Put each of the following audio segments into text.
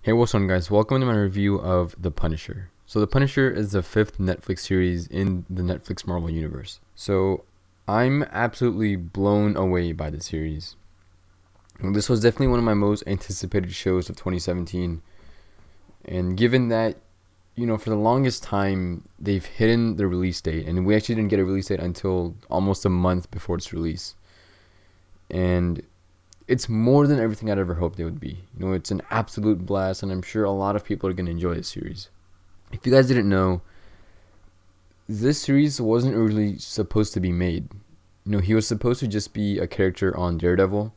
Hey, what's on, guys? Welcome to my review of The Punisher. So The Punisher is the 5th Netflix series in the Netflix Marvel Universe. So I'm absolutely blown away by the series. This was definitely one of my most anticipated shows of 2017. And given that, for the longest time, they've hidden the release date. And we actually didn't get a release date until almost a month before its release. And it's more than everything I'd ever hoped it would be. It's an absolute blast, and I'm sure a lot of people are going to enjoy this series. If you guys didn't know, this series wasn't really supposed to be made. He was supposed to just be a character on Daredevil,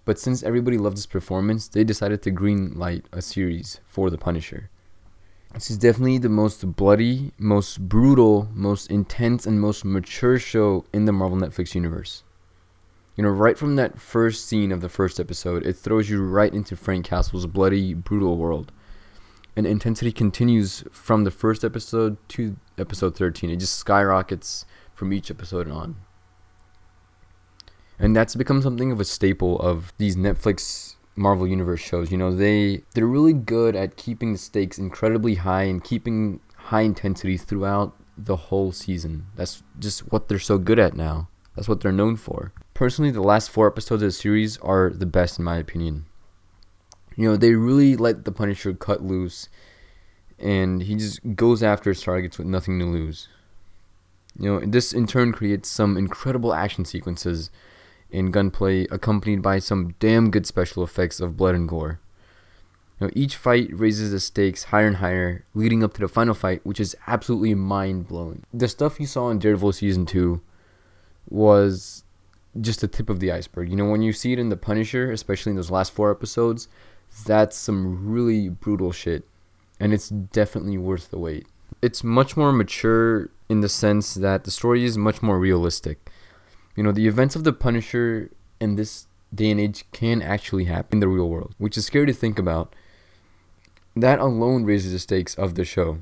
but since everybody loved his performance, they decided to greenlight a series for The Punisher. This is definitely the most bloody, most brutal, most intense, and most mature show in the Marvel Netflix universe. Right from that first scene of the first episode, it throws you right into Frank Castle's bloody, brutal world. And intensity continues from the first episode to episode 13. It just skyrockets from each episode on. And that's become something of a staple of these Netflix Marvel Universe shows. They're really good at keeping the stakes incredibly high and keeping high intensity throughout the whole season. That's just what they're so good at now. That's what they're known for. Personally, the last 4 episodes of the series are the best in my opinion. They really let the Punisher cut loose, and he just goes after his targets with nothing to lose. This in turn creates some incredible action sequences and gunplay accompanied by some damn good special effects of blood and gore. Each fight raises the stakes higher and higher, leading up to the final fight, which is absolutely mind-blowing. The stuff you saw in Daredevil Season 2 was just the tip of the iceberg. When you see it in The Punisher, especially in those last 4 episodes, that's some really brutal shit, and it's definitely worth the wait. It's much more mature in the sense that the story is much more realistic. The events of The Punisher in this day and age can actually happen in the real world, which is scary to think about. That alone raises the stakes of the show.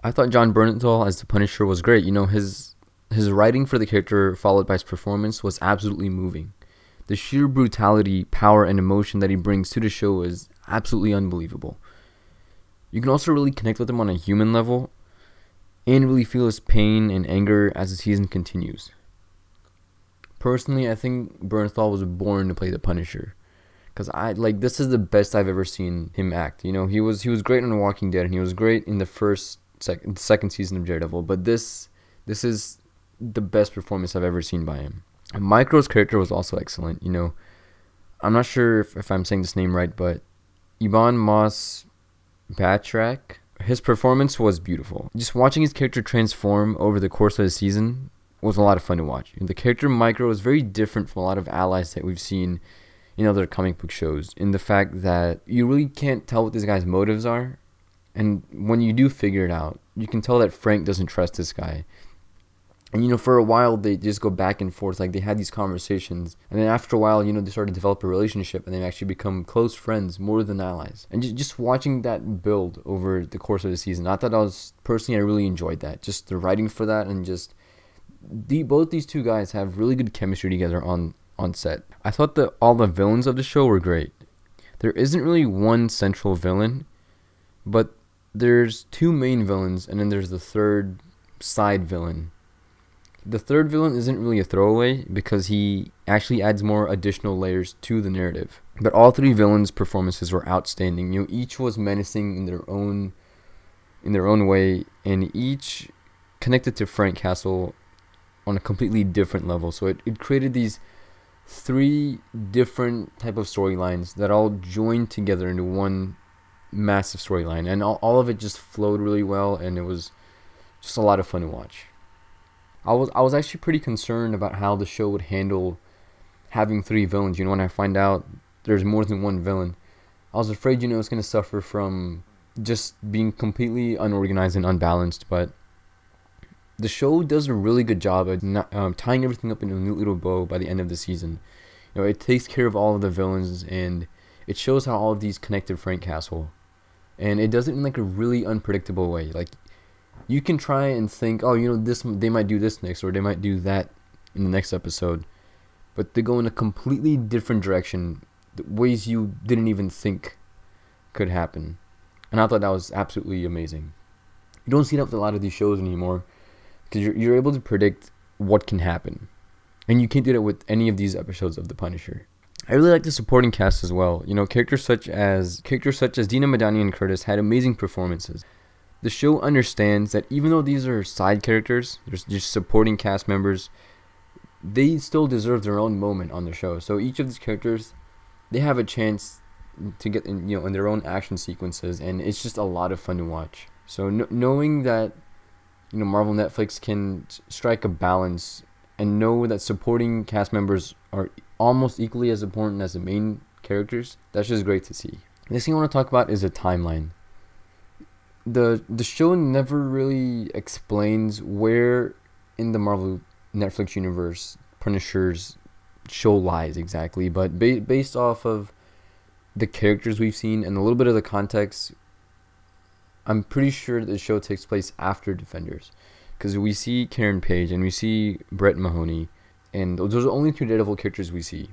I thought Jon Bernthal as The Punisher was great. His writing for the character, followed by his performance, was absolutely moving. The sheer brutality, power, and emotion that he brings to the show is absolutely unbelievable. You can also really connect with him on a human level, and really feel his pain and anger as the season continues. Personally, I think Bernthal was born to play the Punisher, because this is the best I've ever seen him act. He was great on The Walking Dead, and he was great in the second season of Daredevil, but this is the best performance I've ever seen by him. And Micro's character was also excellent. I'm not sure if I'm saying this name right, but Iban Moss Batrak, his performance was beautiful. Just watching his character transform over the course of the season was a lot of fun to watch. The character Micro is very different from a lot of allies that we've seen in other comic book shows, in the fact that you really can't tell what this guy's motives are, and when you do figure it out, you can tell that Frank doesn't trust this guy. And for a while they just go back and forth, they had these conversations, and then after a while, they started to develop a relationship, and they actually become close friends more than allies. And just watching that build over the course of the season, I really enjoyed that. Just the writing for that, and just both these two guys have really good chemistry together on set. I thought that all the villains of the show were great. There isn't really one central villain, but there's 2 main villains, and then there's the third side villain. The third villain isn't really a throwaway because he actually adds more additional layers to the narrative. But all 3 villains' performances were outstanding. each was menacing in their own way, and each connected to Frank Castle on a completely different level. So it created these 3 different type of storylines that all joined together into one massive storyline, and all of it just flowed really well, and it was just a lot of fun to watch. I was actually pretty concerned about how the show would handle having 3 villains. When I find out there's more than one villain, I was afraid it's going to suffer from just being completely unorganized and unbalanced. But the show does a really good job at tying everything up in a neat little bow by the end of the season. It takes care of all of the villains, and it shows how all of these connected Frank Castle, and it does it in a really unpredictable way. You can try and think, they might do this next, or they might do that in the next episode, but they go in a completely different direction, ways you didn't even think could happen. And I thought that was absolutely amazing. You don't see that with a lot of these shows anymore, because you're able to predict what can happen. And you can't do that with any of these episodes of The Punisher. I really like the supporting cast as well. You know, characters such as Dina Madani and Curtis had amazing performances. The show understands that even though these are side characters, there's just supporting cast members, they still deserve their own moment on the show. So each of these characters, they have a chance to get in, in their own action sequences, and it's just a lot of fun to watch. So knowing that, Marvel Netflix can strike a balance and know that supporting cast members are almost equally as important as the main characters, that's just great to see. The next thing I want to talk about is a timeline. The show never really explains where in the Marvel Netflix universe Punisher's show lies exactly, but based off of the characters we've seen and a little bit of the context, I'm pretty sure the show takes place after Defenders, because we see Karen Page and we see Brett Mahoney, and those are the only two Daredevil characters we see.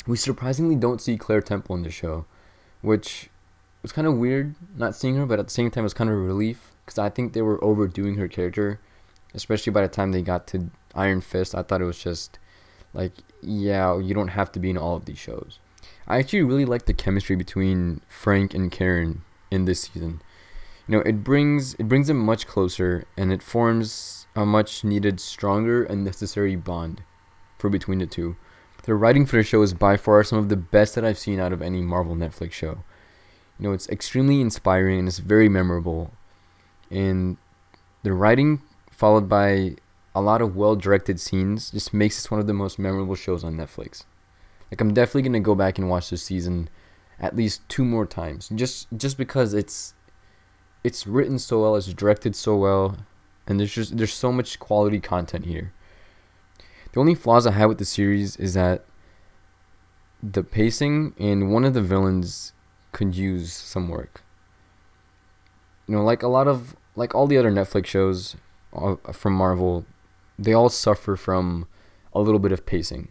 We surprisingly don't see Claire Temple in the show, which was kind of weird not seeing her, but at the same time it's kind of a relief, because I think they were overdoing her character, especially by the time they got to Iron Fist. I thought it was just like, yeah, you don't have to be in all of these shows. I actually really like the chemistry between Frank and Karen in this season. It brings them much closer, and it forms a much needed, stronger, and necessary bond for between the two. The writing for the show is by far some of the best that I've seen out of any Marvel Netflix show. It's extremely inspiring and it's very memorable. And the writing, followed by a lot of well-directed scenes, just makes this one of the most memorable shows on Netflix. Like, I'm definitely going to go back and watch this season at least 2 more times, just because it's written so well, it's directed so well, and there's so much quality content here. The only flaws I have with the series is that the pacing and one of the villains could use some work. Like all the other Netflix shows from Marvel, they all suffer from a little bit of pacing.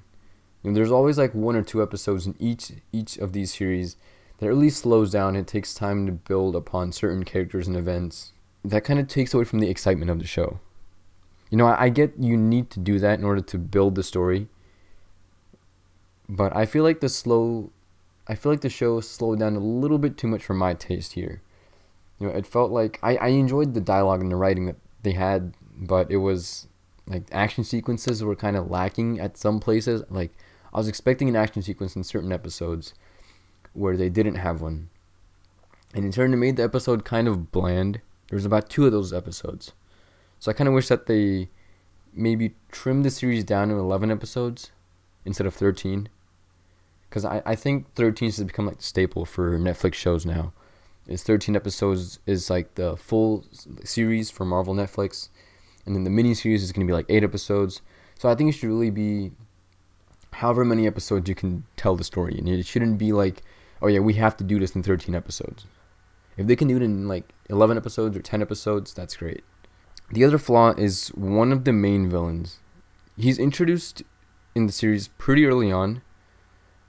There's always like 1 or 2 episodes in each of these series that really slows down. It takes time to build upon certain characters and events. That kind of takes away from the excitement of the show. I get you need to do that in order to build the story, but I feel like the show slowed down a little bit too much for my taste here. It felt like I enjoyed the dialogue and the writing that they had, but it was like action sequences were kind of lacking at some places. Like, I was expecting an action sequence in certain episodes where they didn't have one, and in turn it made the episode kind of bland. There was about 2 of those episodes, so I kind of wish that they maybe trimmed the series down to 11 episodes instead of 13. Because I think 13 has become like the staple for Netflix shows now. It's 13 episodes is like the full series for Marvel Netflix. And then the mini-series is going to be like 8 episodes. So I think it should really be however many episodes you can tell the story. And it shouldn't be like, oh yeah, we have to do this in 13 episodes. If they can do it in like 11 episodes or 10 episodes, that's great. The other flaw is one of the main villains. He's introduced in the series pretty early on,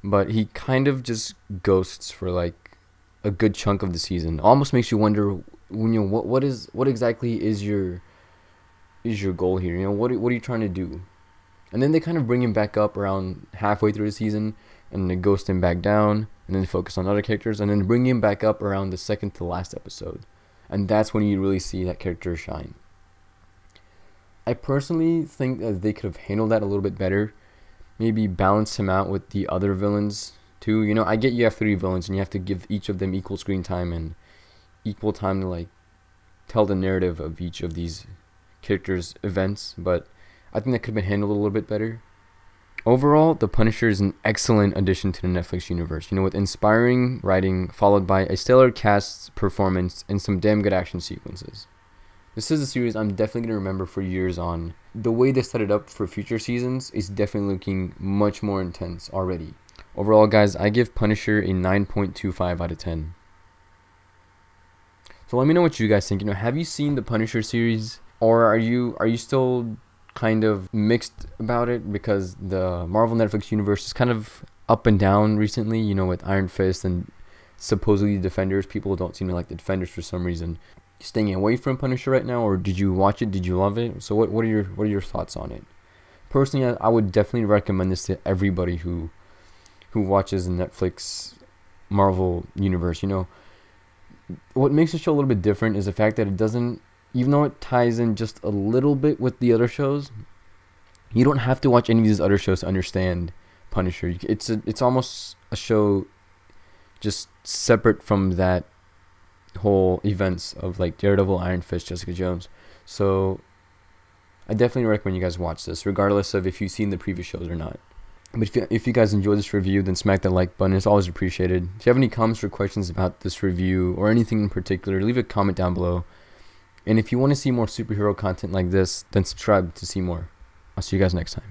but he kind of just ghosts for like a good chunk of the season. Almost makes you wonder, what exactly is your goal here? What are you trying to do? And then they kind of bring him back up around halfway through the season, and they ghost him back down, and then focus on other characters, and then bring him back up around the second to last episode. And that's when you really see that character shine. I personally think that they could have handled that a little bit better. Maybe balance him out with the other villains too. I get you have 3 villains and you have to give each of them equal screen time and equal time to like tell the narrative of each of these characters' events, but I think that could have been handled a little bit better. Overall, The Punisher is an excellent addition to the Netflix universe, with inspiring writing followed by a stellar cast performance and some damn good action sequences. This is a series I'm definitely going to remember for years on. The way they set it up for future seasons is definitely looking much more intense already. Overall, guys, I give Punisher a 9.25 out of 10. So let me know what you guys think. Have you seen the Punisher series, or are you still kind of mixed about it, because the Marvel Netflix universe is kind of up and down recently, with Iron Fist and supposedly Defenders. People don't seem to like the Defenders for some reason. Staying away from Punisher right now, or did you watch it? Did you love it? So what are your thoughts on it? Personally, I would definitely recommend this to everybody who watches the Netflix Marvel universe. You know, what makes the show a little bit different is the fact that it doesn't, even though it ties in just a little bit with the other shows, you don't have to watch any of these other shows to understand Punisher. It's almost a show just separate from that whole events of like Daredevil, Iron Fist, Jessica Jones. So I definitely recommend you guys watch this, regardless of if you've seen the previous shows or not. But if you guys enjoyed this review, then smack that like button. It's always appreciated. If you have any comments or questions about this review or anything in particular, leave a comment down below. And if you want to see more superhero content like this, then subscribe to see more. I'll see you guys next time.